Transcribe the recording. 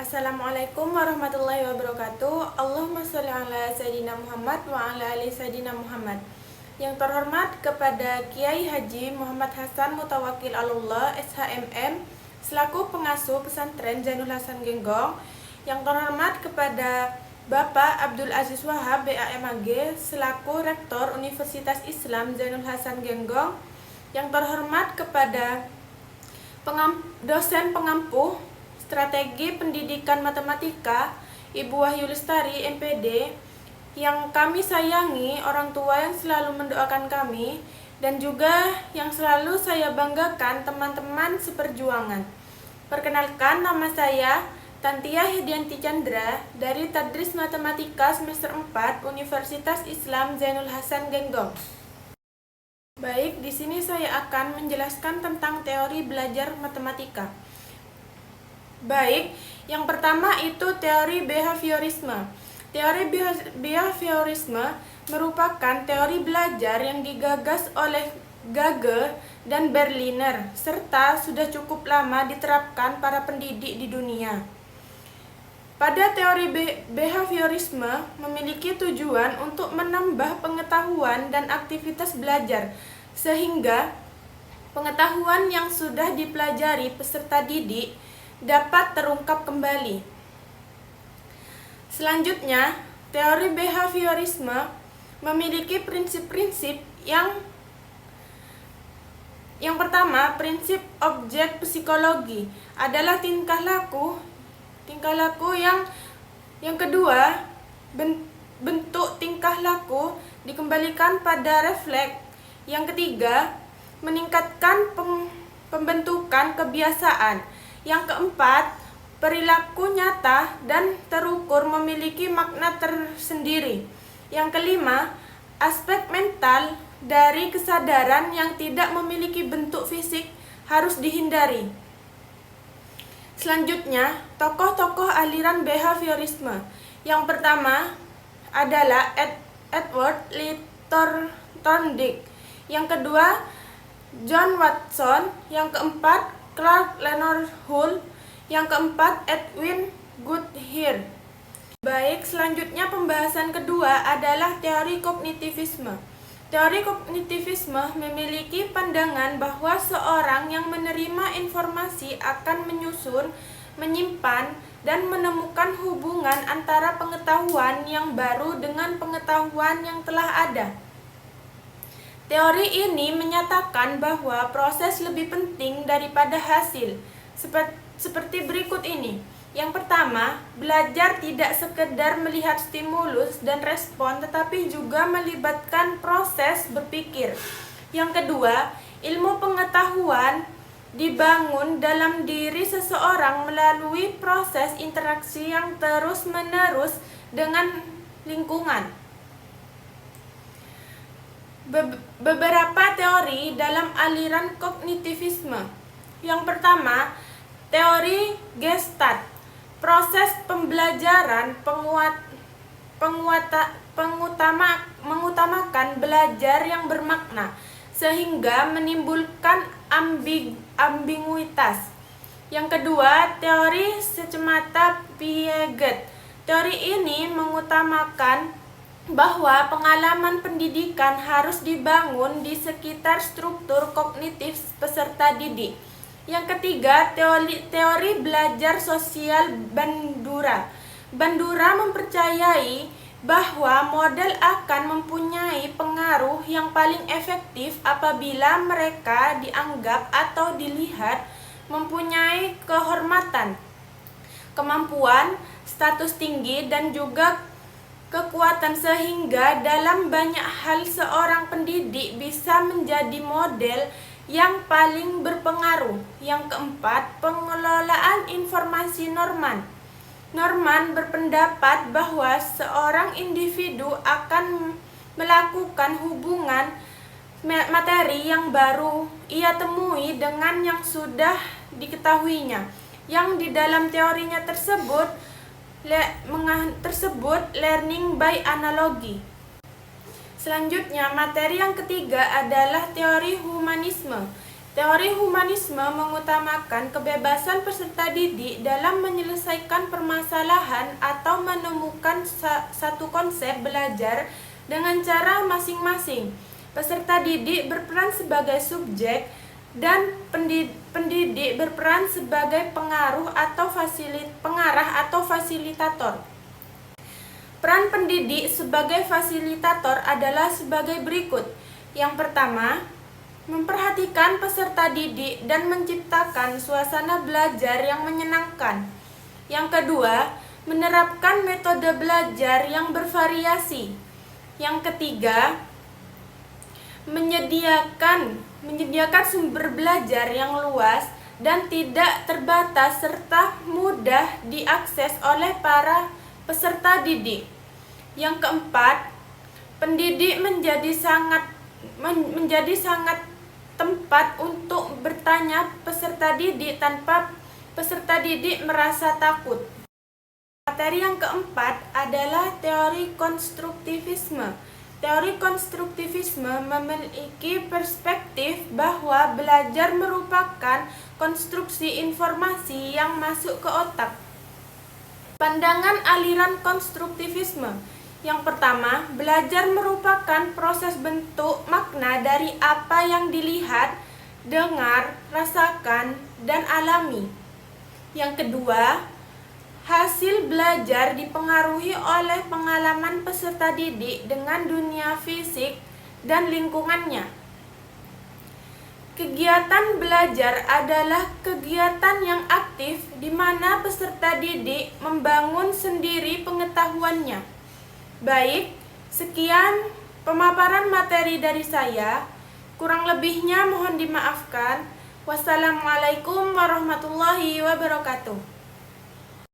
Assalamualaikum warahmatullahi wabarakatuh. Allahumma sholli ala Sayyidina Muhammad wa ala ali Sayyidina Muhammad. Yang terhormat kepada Kiai Haji Muhammad Hasan Mutawakil Alullah SHMM selaku pengasuh pesantren Zainul Hasan Genggong. Yang terhormat kepada Bapak Abdul Aziz Wahab BAMAG selaku Rektor Universitas Islam Zainul Hasan Genggong. Yang terhormat kepada dosen pengampu Strategi Pendidikan Matematika Ibu Wahyu Lestari MPD, yang kami sayangi, orang tua yang selalu mendoakan kami, dan juga yang selalu saya banggakan teman-teman seperjuangan. Perkenalkan, nama saya Tantia Hidianti Chandra dari Tadris Matematika semester 4 Universitas Islam Zainul Hasan Genggong. Baik, di sini saya akan menjelaskan tentang teori belajar matematika. Baik, yang pertama itu teori behaviorisme. Teori behaviorisme merupakan teori belajar yang digagas oleh Gage dan Berliner, serta sudah cukup lama diterapkan para pendidik di dunia. Pada teori behaviorisme memiliki tujuan untuk menambah pengetahuan dan aktivitas belajar, sehingga pengetahuan yang sudah dipelajari peserta didik dapat terungkap kembali. Selanjutnya, teori behaviorisme memiliki prinsip-prinsip yang pertama, prinsip objek psikologi adalah tingkah laku yang kedua, bentuk tingkah laku dikembalikan pada refleks. Yang ketiga, meningkatkan pembentukan kebiasaan. Yang keempat, perilaku nyata dan terukur memiliki makna tersendiri. Yang kelima, aspek mental dari kesadaran yang tidak memiliki bentuk fisik harus dihindari. Selanjutnya, tokoh-tokoh aliran behaviorisme. Yang pertama adalah Edward Lee Thorndike. Yang kedua, John Watson. Yang keempat, Clark Leonard Hull. Yang keempat, Edwin Goodhir. Baik, selanjutnya pembahasan kedua adalah teori kognitivisme. Teori kognitivisme memiliki pandangan bahwa seorang yang menerima informasi akan menyusun, menyimpan, dan menemukan hubungan antara pengetahuan yang baru dengan pengetahuan yang telah ada. Teori ini menyatakan bahwa proses lebih penting daripada hasil, seperti berikut ini. Yang pertama, belajar tidak sekedar melihat stimulus dan respon, tetapi juga melibatkan proses berpikir. Yang kedua, ilmu pengetahuan dibangun dalam diri seseorang melalui proses interaksi yang terus-menerus dengan lingkungan. Beberapa teori dalam aliran kognitivisme. Yang pertama, teori Gestalt. Proses pembelajaran mengutamakan belajar yang bermakna, sehingga menimbulkan ambiguitas. Yang kedua, teori Schemata Piaget. Teori ini mengutamakan bahwa pengalaman pendidikan harus dibangun di sekitar struktur kognitif peserta didik. Yang ketiga, teori belajar sosial Bandura. Bandura mempercayai bahwa model akan mempunyai pengaruh yang paling efektif apabila mereka dianggap atau dilihat mempunyai kehormatan, kemampuan, status tinggi, dan juga kekuatan, sehingga dalam banyak hal seorang pendidik bisa menjadi model yang paling berpengaruh. Yang keempat, pengelolaan informasi Norman. Norman berpendapat bahwa seorang individu akan melakukan hubungan materi yang baru ia temui dengan yang sudah diketahuinya, yang di dalam teorinya tersebut learning by analogy. Selanjutnya, materi yang ketiga adalah teori humanisme. Teori humanisme mengutamakan kebebasan peserta didik dalam menyelesaikan permasalahan atau menemukan satu konsep belajar dengan cara masing-masing. Peserta didik berperan sebagai subjek dan pendidik berperan sebagai pengarah atau fasilitator. Peran pendidik sebagai fasilitator adalah sebagai berikut. Yang pertama, memperhatikan peserta didik dan menciptakan suasana belajar yang menyenangkan. Yang kedua, menerapkan metode belajar yang bervariasi. Yang ketiga, menyediakan sumber belajar yang luas dan tidak terbatas serta mudah diakses oleh para peserta didik. Yang keempat, pendidik menjadi sangat tempat untuk bertanya peserta didik tanpa peserta didik merasa takut. Materi yang keempat adalah teori konstruktivisme. Teori konstruktivisme memiliki perspektif bahwa belajar merupakan konstruksi informasi yang masuk ke otak. Pandangan aliran konstruktivisme. Yang pertama, belajar merupakan proses bentuk makna dari apa yang dilihat, dengar, rasakan, dan alami. Yang kedua, hasil belajar dipengaruhi oleh pengalaman peserta didik dengan dunia fisik dan lingkungannya. Kegiatan belajar adalah kegiatan yang aktif di mana peserta didik membangun sendiri pengetahuannya. Baik, sekian pemaparan materi dari saya. Kurang lebihnya mohon dimaafkan. Wassalamualaikum warahmatullahi wabarakatuh.